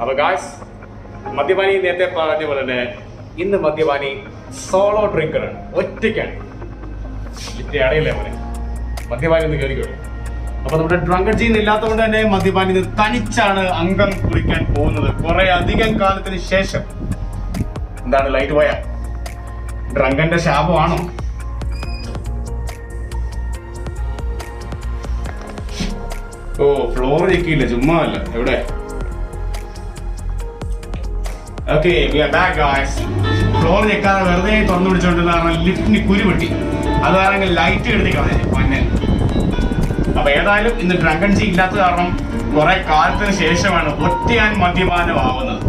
അപ്പോൾ ഗായ്സ്, മദ്യപാനി നേരത്തെ പറഞ്ഞ പോലെ തന്നെ ഇന്ന് മദ്യപാനി സോളോ ഡ്രിങ്കറാണ്, ഒറ്റയ്ക്കാണ്. ലിറ്റ് അടയില്ലേ പോലെ മദ്യപാനി ഒന്ന് കയറിക്കോളൂ. അപ്പൊ നമ്മുടെ ഡ്രങ്കൺ ജീൻ ഇല്ലാത്തതുകൊണ്ട് തന്നെ മദ്യപാനി തനിച്ചാണ് അംഗം കുറിക്കാൻ പോകുന്നത്. കുറെ അധികം കാലത്തിന് ശേഷം. എന്താണ് ലൈറ്റ് പോയ ഡ്രങ്കന്റെ ശാപമാണോ? ഓ, ഫ്ലോർ ഞെക്കിയില്ല, ചുമ്മാ അല്ല. എവിടെ? ഓക്കെ, ഫ്ലോർ ഞെക്കാതെ വെറുതെ തുറന്നു പിടിച്ചോണ്ടിരുന്ന കാരണം ലിഫ്റ്റിന് കുരുപൊട്ടി. അത് കാരണം ലൈറ്റ് എടുത്തി കളഞ്ഞു മഞ്ഞ. അപ്പൊ ഏതായാലും ഇന്ന് ഡ്രങ്കൺ ജീ ഇല്ലാത്ത കാരണം കുറെ കാലത്തിന് ശേഷമാണ് ഒറ്റയാൻ മദ്യപാനമാവുന്നത്.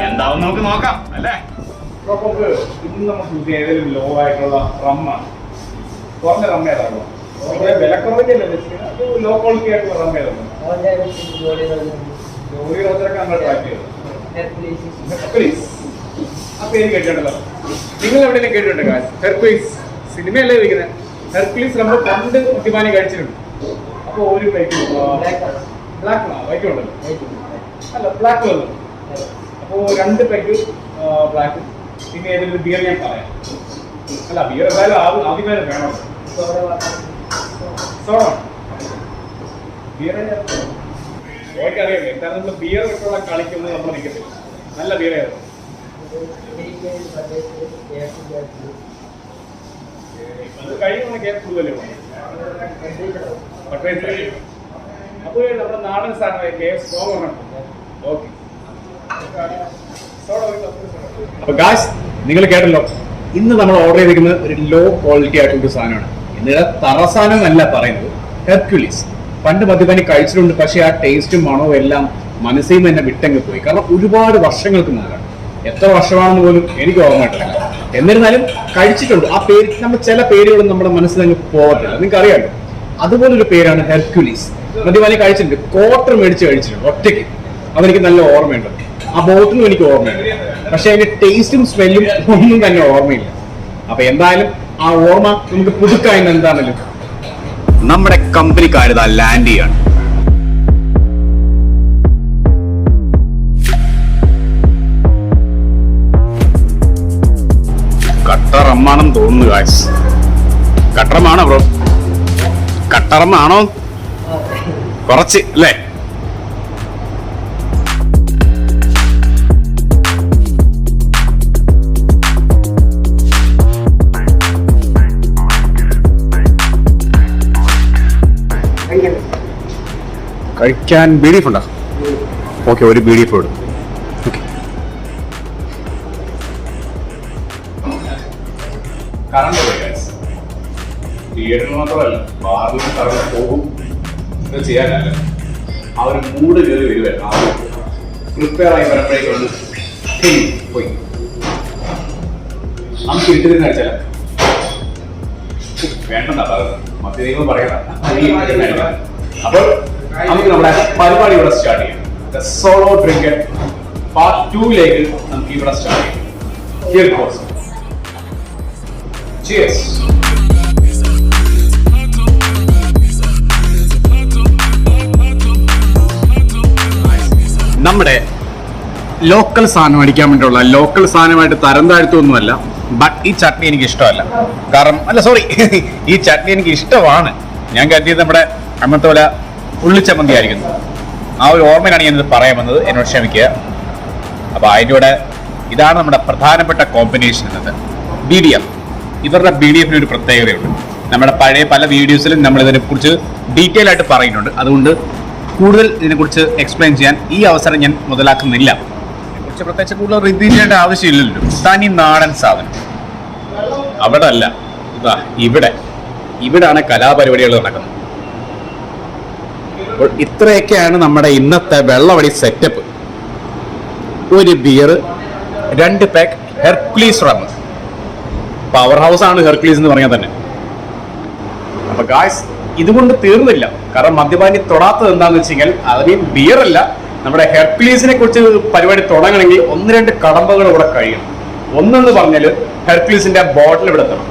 എന്താവും നമുക്ക് നോക്കാം അല്ലേ? ഇന്ന് നമുക്ക് ഏതെങ്കിലും ലോ ആയിട്ടുള്ള റമ്മാണ്. കുറഞ്ഞ റമ്മ ഏതാണോ? വിലക്കുറവിന്റെ ലോ ക്വാളിറ്റി ആയിട്ടുള്ള റമ്മ ഏതാണ്? ജോലി റോച്ചറൊക്കെ നമ്മൾ ട്രാക്ക് ചെയ്തു. ആ പേര് കേട്ടിട്ടുണ്ടല്ലോ. നിങ്ങൾ എവിടെയെങ്കിലും കേട്ടിട്ടുണ്ടോ? ഹെർക്കുലീസ് സിനിമയല്ലേ ഇരിക്കുന്നത്. ഹെർക്കുലീസ് നമ്മൾ പണ്ട് മദ്യപാനി കഴിച്ചിട്ടുണ്ട്. അപ്പൊ ഒരു പ്ലേറ്റ് ബ്ലാക്ക് വൈറ്റ് ഉണ്ടല്ലോ, അല്ല ബ്ലാക്ക് വന്നു. അപ്പോ 2 പ്ലേറ്റ് ബ്ലാക്ക്, പിന്നെ ഏതെങ്കിലും ബിയർ ഞാൻ പറയാം. അല്ല, ബിയർ എന്തായാലും ആദ്യമേ വേണം. സോഡ ബിയർ ഓയ്ക്കറിയാം. എന്തായാലും നമ്മൾ ബിയർ ഇട്ടുള്ള കളിക്കുന്നത് നമ്മൾ നിൽക്കത്തില്ല. നല്ല ബിയർ ആയിരുന്നു. അത് കഴിയുന്ന ഗ്യാസ് കൂടുതലേ അപ്പൊ നമ്മുടെ നാടൻ സാധനം ഗ്യാസ് സ്ട്രോങ് ആണ്. ഓക്കെ, അപ്പൊ ഗായ്സ്, നിങ്ങൾ കേട്ടല്ലോ, ഇന്ന് നമ്മൾ ഓർഡർ ചെയ്തിരിക്കുന്നത് ഒരു ലോ ക്വാളിറ്റി ആയിട്ടുള്ള സാധനമാണ്. എന്നിട്ട് തറസാനം എന്നല്ല പറയുന്നത്, ഹെർക്കുലീസ്. പണ്ട് മദ്യപാനി കഴിച്ചിട്ടുണ്ട്, പക്ഷെ ആ ടേസ്റ്റും മണവും എല്ലാം മനസ്സിൽ നിന്ന് തന്നെ വിട്ടങ്ങ് പോയി. കാരണം ഒരുപാട് വർഷങ്ങൾക്ക് മുമ്പാണ്. എത്ര വർഷമാണെന്ന് പോലും എനിക്ക് ഓർമ്മയിട്ടില്ല. എന്നിരുന്നാലും കഴിച്ചിട്ടുണ്ട്. ആ പേര്, നമ്മൾ ചില പേരുകളും നമ്മുടെ മനസ്സിൽ നിന്ന് പോകത്തില്ല, നിങ്ങൾക്ക് അറിയാമല്ലോ. അതുപോലൊരു പേരാണ് ഹെർക്കുലീസ്. മദ്യപാനി കഴിച്ചിട്ടുണ്ട്, ക്വാർട്ടർ മേടിച്ച് കഴിച്ചിട്ടുണ്ട് ഒറ്റയ്ക്ക്. അതെനിക്ക് നല്ല ഓർമ്മയുണ്ട്. ആ ബോട്ടിലും എനിക്ക് ഓർമ്മയുണ്ട്, പക്ഷെ അതിന്റെ ടേസ്റ്റും സ്മെല്ലും ഒന്നും തന്നെ ഓർമ്മയില്ല. അപ്പൊ എന്തായാലും ആ ഓർമ്മ നമുക്ക് പുതുക്കാൻ എന്താണല്ലോ നമ്മുടെ കമ്പനിക്കാരിതാ ലാൻഡ് ചെയ്യാണ്. കട്ടറമ്മാണെന്ന് തോന്നുന്നു ഗായ്സ്. കട്ടറമ്മാണോ ബ്രോ? കട്ടറമ്മാണോ? കുറച്ച് അല്ലേ? കഴിക്കാൻ ബീഡീഫ് ഉണ്ടോ? ഓക്കെ, ഒരു ബീഡീഫ് ഇടും. തിയേറ്ററിൽ മാത്രമല്ല, ബാറിലും കറങ്ങി പോകും. ഇത് ചെയ്യാനല്ല, ആ ഒരു മൂഡ് കയറി വരുവായിരുന്നു. ആ പ്രിപ്പയർ ആയി വരുമ്പോഴേക്കൊന്ന് പോയി നമുക്ക് ഇട്ടിരുന്ന് കഴിച്ചാൽ വേണ്ടെന്നാ പറയുന്നത്. മറ്റേ ദൈവം പറയണ്ട. അപ്പോൾ നമുക്ക് നമ്മുടെ പരിപാടി ഇവിടെ സ്റ്റാർട്ട് ചെയ്യാം. സോളോ ഡ്രിങ്കർ പാർട്ട് 2ലേക്ക് നമുക്ക് ഇവിടെ സ്റ്റാർട്ട് ചെയ്യാം. Cheers. നമ്മുടെ ലോക്കൽ സാധനം അടിക്കാൻ വേണ്ടിയുള്ള ലോക്കൽ സാധനമായിട്ട് തരം താഴ്ത്തൊന്നുമല്ല. ബട്ട് ഈ ചട്നി എനിക്ക് ഇഷ്ടമല്ല. കാരണം ഈ ചട്നി എനിക്ക് ഇഷ്ടമാണ്. ഞാൻ കരുതിയത് നമ്മുടെ അന്നത്തെ പോലെ ഉള്ളിച്ചമ്മന്തി ആയിരിക്കുന്നു. ആ ഒരു ഓർമ്മയിലാണ് ഞാനിത് പറയാൻ വന്നത്, എന്നോട് ക്ഷമിക്കുക. അപ്പോൾ അതിൻ്റെ കൂടെ ഇതാണ് നമ്മുടെ പ്രധാനപ്പെട്ട കോമ്പിനേഷൻ എന്നത്, BDF. ഇവരുടെ BDFന് ഒരു പ്രത്യേകതയുണ്ട്. നമ്മുടെ പഴയ പല വീഡിയോസിലും നമ്മൾ ഇതിനെക്കുറിച്ച് ഡീറ്റെയിൽ ആയിട്ട് പറയുന്നുണ്ട്. അതുകൊണ്ട് കൂടുതൽ ഇതിനെക്കുറിച്ച് എക്സ്പ്ലെയിൻ ചെയ്യാൻ ഈ അവസരം ഞാൻ മുതലാക്കുന്നില്ല. ഇതിനെക്കുറിച്ച് പ്രത്യേകിച്ച് കൂടുതൽ റിവ്യൂ ചെയ്യേണ്ട ആവശ്യമില്ലല്ലോ. തനി നാടൻ സാധനം. അവിടെ അല്ല, ഇവിടാണ് കലാപരിപാടികൾ നടക്കുന്നത്. അപ്പോൾ ഇത്രയൊക്കെയാണ് നമ്മുടെ ഇന്നത്തെ വെള്ളവടി സെറ്റപ്പ്. ഒരു beer, 2 pack Hercules rum. Power house ആണ് ഹെർക്കുലീസ് എന്ന് പറഞ്ഞാൽ തന്നെ. അപ്പൊ ഗായ്സ്, ഇതുകൊണ്ട് തീർന്നില്ല. കാരണം മദ്യപാനി തൊടാത്തത് എന്താണെന്ന് വെച്ച് കഴിഞ്ഞാൽ അതിന് ബിയർ അല്ല, നമ്മുടെ ഹെർക്കുലീസിനെ കുറിച്ച് പരിപാടി തുടങ്ങണമെങ്കിൽ 1-2 കടമ്പകൾ ഇവിടെ കഴിയണം. ഒന്നെന്ന് പറഞ്ഞാൽ ഹെർക്കുലീസിന്റെ ബോട്ടിൽ ഇവിടെ എത്തണം.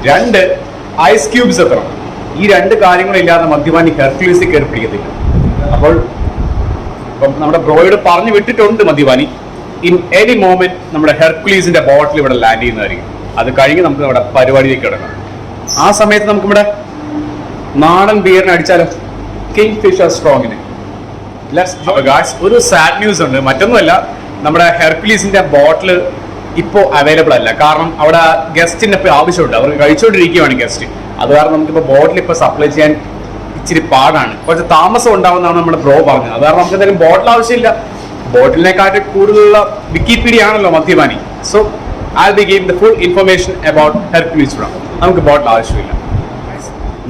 2 ഐസ് ക്യൂബ്സ് എത്തണം. ഈ 2 കാര്യങ്ങളില്ലാതെ മദ്യപാനി ഹെർക്കുലീസിൽ കയറി പിടിക്കത്തില്ല. അപ്പോൾ അപ്പം നമ്മുടെ ബ്രോയോട് പറഞ്ഞു വിട്ടിട്ടുണ്ട് മദ്യപാനി, ഇൻ എനി മോമെന്റ് നമ്മുടെ ഹെർക്കുലീസിന്റെ ബോട്ടിൽ ഇവിടെ ലാൻഡ് ചെയ്യുന്നതായിരിക്കും. അത് കഴിഞ്ഞ് നമുക്ക് നമ്മുടെ പരിപാടിയിലേക്ക് കിടക്കാം. ആ സമയത്ത് നമുക്ക് ഇവിടെ നാടൻ ബിയറിന് അടിച്ചാലോ, കിങ് ഫിഷർ സ്ട്രോങ്ങിന്. ഒരു സാഡ് ന്യൂസ് ഉണ്ട്, മറ്റൊന്നുമല്ല, നമ്മുടെ ഹെർക്കുലീസിന്റെ ബോട്ടിൽ ഇപ്പോൾ അവൈലബിൾ അല്ല. കാരണം അവിടെ ഗസ്റ്റിന് ഇപ്പോൾ ആവശ്യമുണ്ട്, അവർ കഴിച്ചുകൊണ്ടിരിക്കുകയാണ് ഗസ്റ്റ്. അത് കാരണം നമുക്കിപ്പോൾ ബോട്ടിൽ ഇപ്പോൾ സപ്ലൈ ചെയ്യാൻ ഇച്ചിരി പാടാണ്, കുറച്ച് താമസം ഉണ്ടാവുന്നതാണ് നമ്മുടെ ബ്രോ പറഞ്ഞത്. അത് കാരണം നമുക്ക് എന്തായാലും ബോട്ടിൽ ആവശ്യമില്ല. ബോട്ടിലിനെക്കാട്ടി കൂടുതലുള്ള വിക്കിപീഡിയ ആണല്ലോ മദ്യപാനി. So I'll be giving the full information about Hercules rum. നമുക്ക് ബോട്ടിൽ ആവശ്യമില്ല.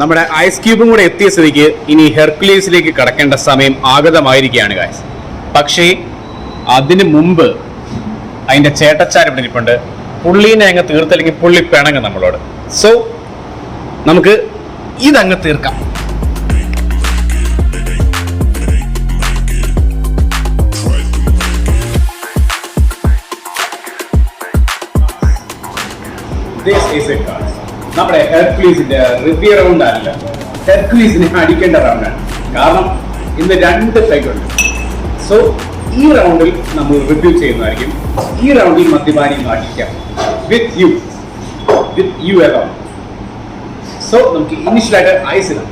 നമ്മുടെ ഐസ് ക്യൂബും കൂടെ എത്തിയ സ്ഥിതിക്ക് ഇനി ഹെർക്കുലീസിലേക്ക് കടക്കേണ്ട സമയം ആഗതമായിരിക്കുകയാണ് ഗായ്സ്. പക്ഷേ അതിനു മുമ്പ് അതിന്റെ ചേട്ടച്ചാർ ഇവിടെ ഇരിപ്പുണ്ട്. പുള്ളീനെ അങ്ങ് തീർത്തല്ലെങ്കിൽ പുള്ളി പിണങ്ങും നമ്മളോട്. സോ നമുക്ക് ഇതങ്ങ് തീർക്കാം. നമ്മുടെ ഹെർക്കുലീസിന്റെ റിവ്യൂ റൗണ്ട് അല്ല, ഹെർക്കുലീസിനെ അടിക്കേണ്ട റൗണ്ടാണ്. കാരണം ഇന്ന് 2 ഫൈറ്റുണ്ട്. സോ ഈ റൗണ്ടിൽ നമ്മൾ റിവ്യൂ ചെയ്യുന്നതായിരിക്കും. ഈ റൗണ്ടിൽ മദ്യപാനി അടിക്കാം വിത്ത് യു അലോൺ. സോ നമുക്ക് ഇനിഷ്യലായിട്ട് ഐസ് ഇടാം.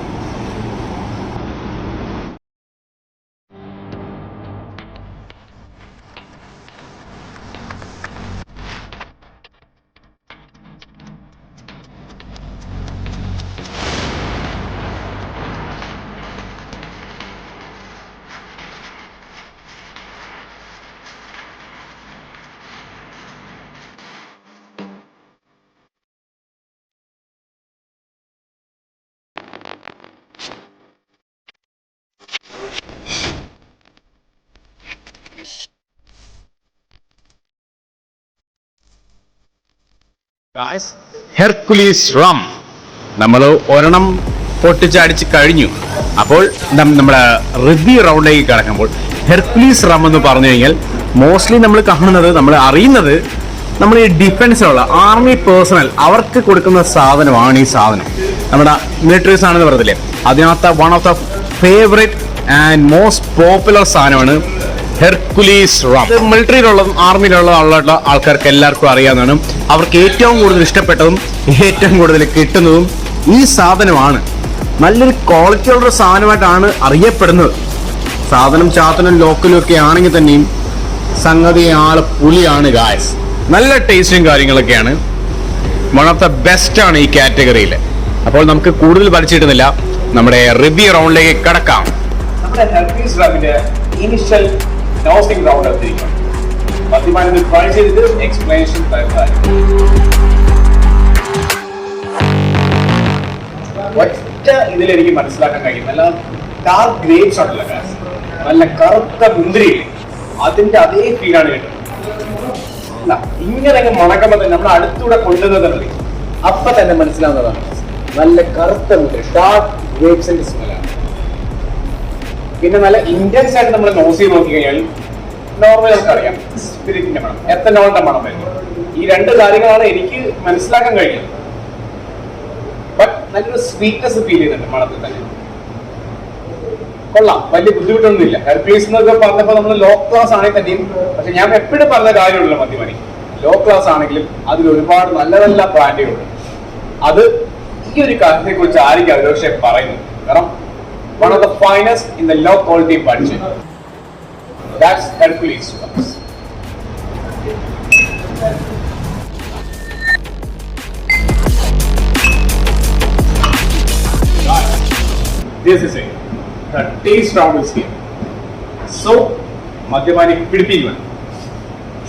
ഹെർക്കുലീസ് റം നമ്മൾ ഒരെണ്ണം പൊട്ടിച്ചടിച്ച് കഴിഞ്ഞു. അപ്പോൾ നമ്മുടെ റിവ്യൂ റൗണ്ടിലേക്ക് കടക്കുമ്പോൾ ഹെർക്കുലീസ് റം എന്ന് പറഞ്ഞു കഴിഞ്ഞാൽ മോസ്റ്റ്ലി നമ്മൾ കാണുന്നത്, നമ്മൾ അറിയുന്നത്, നമ്മൾ ഈ ഡിഫൻസിലുള്ള ആർമി പേഴ്സണൽ അവർക്ക് കൊടുക്കുന്ന സാധനമാണ് ഈ സാധനം. നമ്മുടെ മിലിറ്ററീസ് ആണെന്ന് പറയത്തില്ലേ, അതിനകത്ത് one of the favourite and most popular സാധനമാണ് ഹെർക്കുലീസ് റം. മിലിറ്ററിയിലുള്ളതും ആർമിയിലുള്ള ആൾക്കാർക്ക് എല്ലാവർക്കും അറിയാവുന്നതാണ്. അവർക്ക് ഏറ്റവും കൂടുതൽ ഇഷ്ടപ്പെട്ടതും ഏറ്റവും കൂടുതൽ കിട്ടുന്നതും ഈ സാധനമാണ്. നല്ലൊരു ക്വാളിറ്റിയുള്ള സാധനമായിട്ടാണ് അറിയപ്പെടുന്നത്. സാധനം ചാത്തനും ലോക്കലും ഒക്കെ ആണെങ്കിൽ തന്നെയും സംഗതി ആള് പുലിയാണ് ഗായ്സ്. നല്ല ടേസ്റ്റും കാര്യങ്ങളൊക്കെയാണ്. വൺ ഓഫ് ദ ബെസ്റ്റ് ആണ് ഈ കാറ്റഗറിയിൽ. അപ്പോൾ നമുക്ക് കൂടുതൽ വലിച്ചിടുന്നില്ല, നമ്മുടെ റിവ്യൂ റൗണ്ടിലേക്ക് കടക്കാം. നമ്മുടെ ഹെർക്കുലീസ് റമ്മിന്റെ ഇനിഷ്യൽ നോസിംഗ് റൗണ്ട് എത്തിയിരിക്കണം. മദ്യപാനം ട്രൈ ചെയ്തിട്ട് എക്സ്പ്ലനേഷൻ തരുന്നതായിരിക്കും. ഒറ്റ ഇതിലെനിക്ക് മനസ്സിലാക്കാൻ കഴിയും, നല്ല ഡാർക്ക് ഗ്രേപ്സ് ഉണ്ടല്ലോ ഗായ്സ്, നല്ല കറുത്ത മുന്തിരിയില്ലേ, അതിന്റെ അതേ ഫീലാണ് കിട്ടുന്നത്. ഇങ്ങനെ മണക്കുമ്പോൾ തന്നെ നമ്മൾ അടുത്തൂടെ കൊണ്ടുവന്നതല്ലേ, അപ്പൊ തന്നെ മനസ്സിലാവുന്നതാണ് നല്ല കറുത്ത മുന്തിരി, ഡാർക്ക് ഗ്രേപ്സിന്റെ സ്മെല്ലാണ്. പിന്നെ നല്ല ഇന്റൻസ് ആയിട്ട് നമ്മൾ നോസ് ചെയ്ത് നോക്കി കഴിഞ്ഞാൽ നോർമൽ നമുക്കറിയാം സ്പിരിറ്റിന്റെ മണം, എത്തനോളിന്റെ മണം വരുന്നു. ഈ 2 കാര്യങ്ങളാണ് എനിക്ക് മനസ്സിലാക്കാൻ കഴിയുന്നത്. ബട്ട് നല്ലൊരു സ്വീറ്റ്നെസ് ഫീൽ ചെയ്യുന്നുണ്ട് മണത്തിൽ തന്നെ. കൊള്ളാം, വലിയ ബുദ്ധിമുട്ടൊന്നുമില്ല. ഹെർക്കുലീസ് എന്നൊക്കെ പറഞ്ഞപ്പോൾ നമ്മൾ ലോ ക്ലാസ് ആണെങ്കിൽ തന്നെയും, പക്ഷെ ഞാൻ എപ്പോഴും പറഞ്ഞ കാര്യമുള്ളൂ മദ്യപാനി, ലോ ക്ലാസ് ആണെങ്കിലും അതിൽ ഒരുപാട് നല്ല നല്ല ബ്രാൻഡുകളുണ്ട്. അത് ഈ ഒരു കാര്യത്തെ കുറിച്ച് ആയിരിക്കും അവർ പക്ഷേ പറയുന്നത്. കാരണം one of the finest in the low quality budget. That's Hercules. This is it. The taste round is here. So, മദ്യപാനി പിടിപ്പിക്കുക.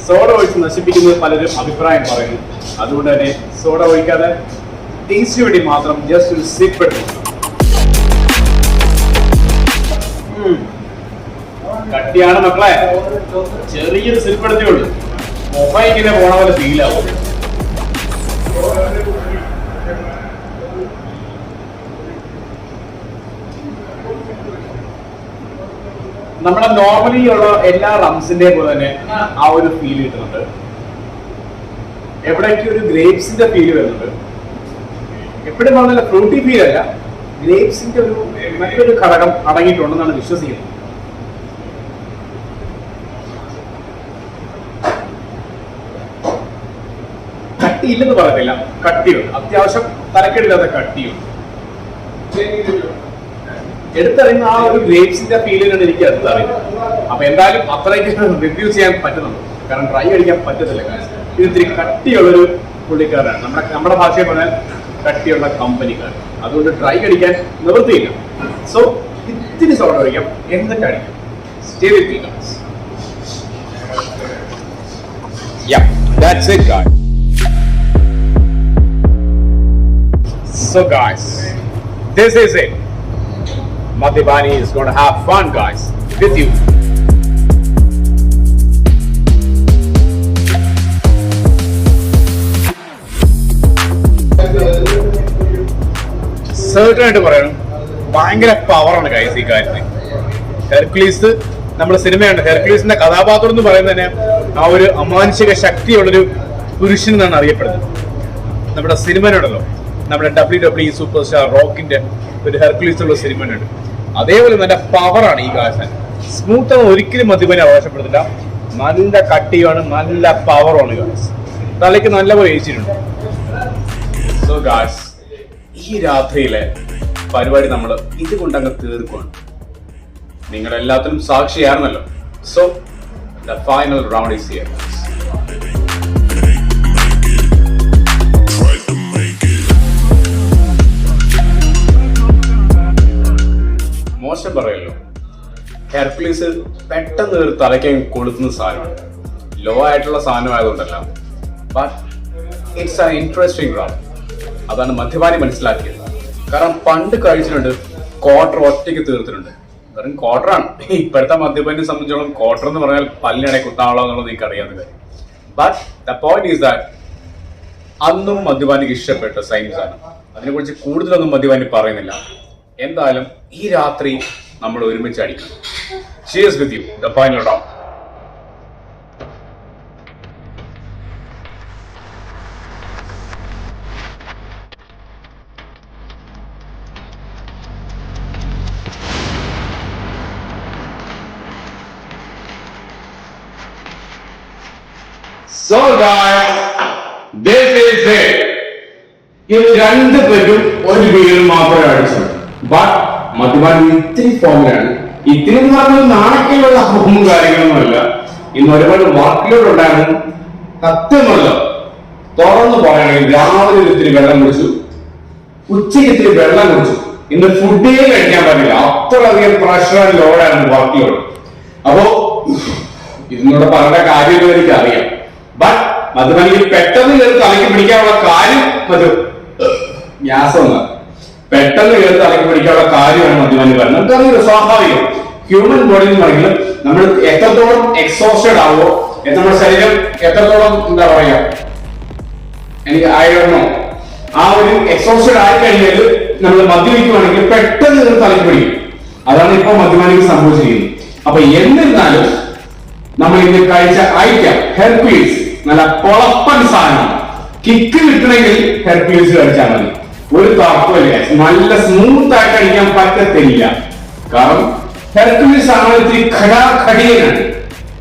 സോഡ ഒഴിച്ച് നശിപ്പിക്കുന്നത് പലരും അഭിപ്രായം പറയുന്നു. അതുകൊണ്ട് തന്നെ സോഡ ഒഴിക്കാതെ ടേസ്റ്റ് വേണ്ടി മാത്രം ജസ്റ്റ് ഒരു സിപ്പ് എടുത്തു. കട്ടിയാണ് മക്കളെ, ചെറിയൊരു സിൽപ്പെടുത്തേ ഉള്ളൂ. മൊബൈലിനെ പോണ പോലെ ഫീലാവും. നമ്മുടെ നോർമലി ഉള്ള എല്ലാ റംസിന്റെയും പോലെ തന്നെ ആ ഒരു ഫീൽ കിട്ടുന്നുണ്ട്. എവിടേക്ക് ഒരു ഗ്രേപ്സിന്റെ ഫീൽ വരുന്നുണ്ട്. എപ്പോഴും പറഞ്ഞ ഫ്രൂട്ടി ഫീൽ അല്ല, ഗ്രേപ്സിന്റെ ഒരു മറ്റൊരു ഘടകം അടങ്ങിയിട്ടുണ്ടെന്നാണ് വിശ്വസിക്കുന്നത്. ഇല്ലെന്ന് പറയത്തില്ല, കട്ടിയുണ്ട്, അത്യാവശ്യം തലക്കെടില്ലാത്ത കട്ടിയുണ്ട്. എടുത്തറിയുന്ന ആ ഒരു ഗ്രേപ്സിന്റെ ഫീലിനാണ് എനിക്ക് എടുത്തറിയുന്നത്. അപ്പൊ എന്തായാലും അത്രയ്ക്ക് റിവ്യൂ ചെയ്യാൻ പറ്റുന്നുണ്ട്, കാരണം ഡ്രൈ അടിക്കാൻ പറ്റത്തില്ല. ഇത് ഇത്തിരി കട്ടിയുള്ളൊരു പുള്ളിക്കാരനാണ്, നമ്മുടെ ഭാഷയിൽ പറഞ്ഞാൽ കട്ടിയുള്ള കമ്പനിക്കാരൻ. അതുകൊണ്ട് ഡ്രൈ അടിക്കാൻ നിവൃത്തിയില്ല. സോ ഇത്തിരി സോഡ ഒഴിക്കാം, എന്നിട്ട് അടിക്കാം. Stay with me, guys. Yeah, that's it, guys. So, guys, this is it. Madhibani is going to have fun, guys, with you. Certain ആയിട്ട് പറയണം, ഭയങ്കര പവറാണ് ഗൈസ് ഈ കാര്യത്തിൽ. ഹെർക്കുലീസ് നമ്മുടെ സിനിമയുണ്ട്, ഹെർക്കുലീസിന്റെ കഥാപാത്രം എന്ന് പറയുന്നത് തന്നെ ആ ഒരു അമാനുഷിക ശക്തിയുള്ളൊരു പുരുഷൻ എന്നാണ് അറിയപ്പെടുന്നത്. നമ്മുടെ സിനിമയിലുണ്ടല്ലോ, നമ്മുടെ WWE സൂപ്പർ സ്റ്റാർ റോക്കിന്റെ ഒരു ഹെർക്കുലീസ് ഉള്ള സിനിമയുണ്ട്. അതേപോലെ നല്ല പവറാണ് ഈ ഗായസൻ. സ്മൂത്ത് ആണ്, ഒരിക്കലും മദ്യപാനി അവകാശപ്പെടുന്നില്ല. നല്ല കട്ടിയാണ്, നല്ല പവറാണ് ഗായസ്. തലയ്ക്ക് നല്ലപോലെ ഏച്ചിട്ടുണ്ട്. സോ ഗായ്സ്, ഈ രാത്രിയിലെ പരിപാടി നമ്മൾ ഇതുകൊണ്ടങ്ങ് തീർക്കുകയാണ്. നിങ്ങളെല്ലാത്തിനും സാക്ഷിയായിരുന്നല്ലോ. So the final round is here. മോശം പറയല്ലോ, ഹെർക്കുലീസ് പെട്ടെന്ന് ഒരു തലയ്ക്ക് കൊളുത്തുന്ന സാധനമാണ്. ലോ ആയിട്ടുള്ള സാധനം ആയതുകൊണ്ടല്ല, but it's an interesting round. അതാണ് മദ്യപാനി മനസ്സിലാക്കിയത്. കാരണം പണ്ട് കഴിച്ചിട്ടുണ്ട്, ക്വാർട്ടർ ഒറ്റയ്ക്ക് തീർത്തിട്ടുണ്ട്. വെറും ക്വാർട്ടറാണ്. ഇപ്പോഴത്തെ മദ്യപാനിയെ സംബന്ധിച്ചോളം ക്വാർട്ടർ എന്ന് പറഞ്ഞാൽ പല്ലിനിടെ കുത്താവളോ എന്നുള്ളത് എനിക്ക് അറിയാത്ത കാര്യം. But the point is that അന്നും മദ്യപാനിക്ക് ഇഷ്ടപ്പെട്ട സൈൻ സാധനം. അതിനെക്കുറിച്ച് കൂടുതലൊന്നും മദ്യപാനി പറയുന്നില്ല. എന്തായാലും ഈ രാത്രി നമ്മൾ ഒരുമിച്ച് അടിക്കണം. Cheers with you, the final round. So guys, this is it. ഇത് രണ്ട് പേരും ഒരു ബിയർ മാത്രമേ അടിച്ചുള്ളൂ. ബട്ട് മദ്യപാനി ഇത്തിരി ഫോമിലാണ്. ഇത്തിരി പറഞ്ഞ നാണക്കേടുള്ള ഹോമും കാര്യങ്ങളൊന്നുമല്ല. ഇന്ന് ഒരുപാട് വർക്കിലോട് ഉണ്ടായിരുന്നു. സത്യമല്ലോ, തുറന്നു പറയണമെങ്കിൽ രാവിലെ ഇത്തിരി വെള്ളം കുടിച്ചു, ഉച്ചയ്ക്ക് ഇത്തിരി വെള്ളം കുടിച്ചു. ഇന്ന് ഫുഡേ കഴിക്കാൻ പറ്റില്ല, അത്രയധികം പ്രഷർ ആൻഡ് ലോഡായിരുന്നു വർക്കിലോട്. അപ്പോ ഇതിനോട് പറയേണ്ട കാര്യമൊന്നും എനിക്ക് അറിയാം. ബട്ട് മദ്യപാനിക്ക് പെട്ടെന്ന് കയറി തലയ്ക്ക് പിടിക്കാനുള്ള കാര്യം ഗ്യാസ് ഒന്നാണ്. പെട്ടെന്ന് കയറി തലയ്ക്ക് പിടിക്കാനുള്ള കാര്യമാണ് മദ്യപാനി പറയുന്നത്. നമുക്കറിയാം, സ്വാഭാവികം. ഹ്യൂമൻ ബോഡി എന്ന് പറയുന്നത് നമ്മൾ എത്രത്തോളം എക്സോസ്റ്റഡ് ആവോ, നമ്മുടെ ശരീരം എത്രത്തോളം എന്താ പറയാ, എനിക്ക് ആയിരണോ ആ ഒരു എക്സോസ്റ്റഡ് ആയി കഴിഞ്ഞാൽ നമ്മൾ മദ്യപിക്കുവാണെങ്കിൽ പെട്ടെന്ന് കയറി തലയ്ക്ക് പിടിക്കും. അതാണ് ഇപ്പൊ മദ്യപാനിക്ക് സംഭവിച്ചിരിക്കുന്നത്. അപ്പൊ എന്നിരുന്നാലും നമ്മൾ ഇന്ന് കഴിച്ച ഐറ്റം ഹെർക്കുലീസ് നല്ല പൊളപ്പൻ സാധനം. കിക്ക് കിട്ടണമെങ്കിൽ ഹെർക്കുലീസ് കഴിച്ചാൽ മതി. ഒരു തർക്കമില്ല, നല്ല സ്മൂത്ത് ആയിട്ട് കഴിക്കാൻ പറ്റത്തില്ല. കാരണം ഹെർക്കുലീസ് ആണ് ഇത്തിരി ഖടിയനാണ്.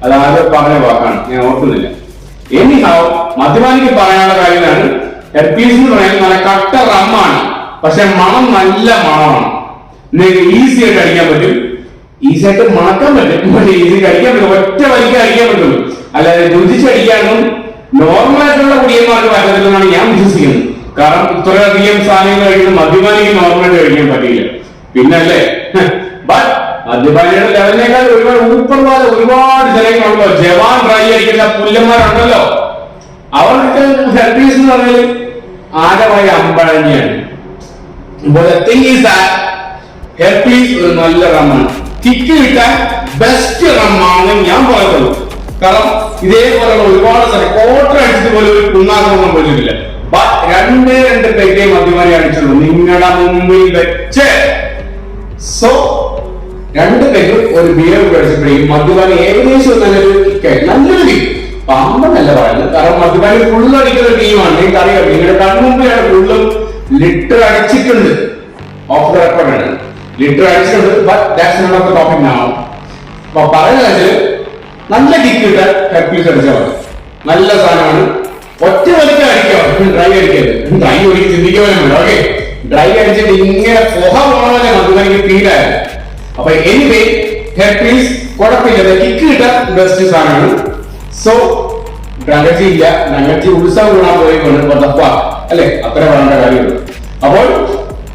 അത് ആരും പറഞ്ഞ വാക്കാണ്, ഞാൻ ഓർക്കുന്നില്ല. എനിഹാവ് മദ്യപാനിക്ക് പറയാനുള്ള കാര്യമാണ്, ഹെർക്കുലീസ് എന്ന് പറയുന്നത് നല്ല കട്ട റമ്മാണ്. പക്ഷെ മണം നല്ല മണമാണ്. നിങ്ങൾക്ക് ഈസി ആയിട്ട് കഴിക്കാൻ പറ്റും, ഈസി ആയിട്ട് മണക്കാൻ പറ്റും, പക്ഷെ ഈസി കഴിക്കാൻ പറ്റും. ഒറ്റ വലിക്ക് കഴിക്കാൻ പറ്റുള്ളൂ. അല്ലാതെ രുചിച്ചടിക്കാനും നോർമലായിട്ടുള്ള കുടിയന്മാർക്ക് പറ്റത്തില്ലെന്നാണ് ഞാൻ വിശ്വസിക്കുന്നത്. കാരണം ഇത്രയധികം സാധനങ്ങൾ കഴിക്കുന്ന മദ്യപാനിക്ക് നോർമലായിട്ട് കഴിക്കാൻ പറ്റില്ല. പിന്നല്ലേ, ബട്ട് മദ്യപാനിയുടെ ലെവലിനേക്കാൾ ഒരുപാട് ഊപ്പർവാദ ഒരുപാട് ജനങ്ങളുണ്ടല്ലോ. ജവാൻ ഡ്രൈ അടിക്കുന്ന പുല്ലന്മാരുണ്ടല്ലോ, അവർക്ക് ഹെർക്കുലീസ് എന്ന് പറഞ്ഞാൽ ആരമായ അമ്പഴങ്ങിയാണ്. ഹെർക്കുലീസ് ഒരു നല്ല റമ്മാണ്. കിക്ക് കിട്ടാൻ ബെസ്റ്റ് റമ്മാണെന്ന് ഞാൻ പറയുള്ളൂ. കാരണം ഇതേപോലുള്ള ഒരുപാട് സ്ഥലം ക്വാർട്ടർ അടിച്ചത് പോലെ ഒരു കുന്നാക്രമണം പോലില്ല. ബട്ട് രണ്ട് പേരെ മദ്യപാനി അടിച്ചുള്ളൂ നിങ്ങളുടെ മുമ്പിൽ വെച്ച്. സോ രണ്ട് പേരും ഒരു ബിയർ കഴിച്ചപ്പോഴേക്കും മദ്യപാനി ഏകദേശം നല്ലൊരു ടീം. പാമ്പെന്നല്ല പറയുന്നത്, കാരണം മദ്യപാനി ഫുള്ള് അടിക്കുന്ന ടീമാണ്. നിങ്ങൾക്ക് അറിയാം, നിങ്ങളുടെ കൺമുമ്പിലാണ് ഫുള്ളും ലിറ്റർ അടിച്ചിട്ടുണ്ട്. ഓഫ് ദ റെക്കോർഡാണ്, ലിറ്റർ അടിച്ചിട്ടുണ്ട്. But that's not off the topic now. അപ്പൊ പറയുന്നത് നല്ല കിക്ക് കിട്ടാൻ ഹെർക്കുലീസ് അടിച്ചാൽ മതി. നല്ല സാധനമാണ്. ഒറ്റ വലിക്ക് അടിക്കോ, ഡ്രൈ അടിക്കരുത്. ഡ്രൈ ഒരിക്കലും ചിന്തിക്കുവാനുണ്ട്. ഓക്കെ, ഡ്രൈ അടിച്ചിട്ട് ഇങ്ങനെ പുക പോകണമെന്ന് നമുക്ക് ഫീലായത്. അപ്പൊ എനിവേ ഹെർക്കുലീസ് കുഴപ്പമില്ല, കിക്ക് കിട്ടാൻ ബെസ്റ്റ് സാധനമാണ്. സോ ഡ്രങ്കജി ഇല്ല, ഡ്രങ്കജി ഉത്സവം കൂടാൻ പോയിക്കൊണ്ട് അല്ലെ, അത്ര പറയേണ്ട കാര്യമുള്ളൂ. അപ്പോൾ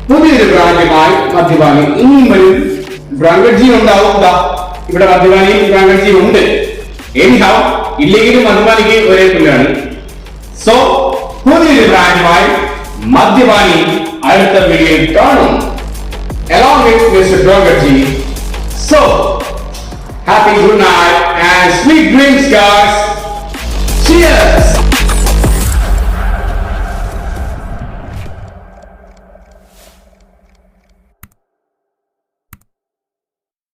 പുതിയൊരു ബ്രാൻഡുമായി മദ്യപാനി ഇനിയും വരും. ഡ്രങ്കജി ഉണ്ടാവും, ഇവിടെ മദ്യപാനി ഡ്രങ്കജി ഉണ്ട്. എനിഹാവ് ഇല്ലെങ്കിലും മദ്യപാനിക്ക് ഒരേ പുല്ലാണ്. സോ പുതിയൊരു ബ്രാൻഡുമായി മദ്യപാനി അടുത്ത വീഡിയോയിൽ കാണും, along with Mr. Drangaji. So happy good night and sweet dreams, guys.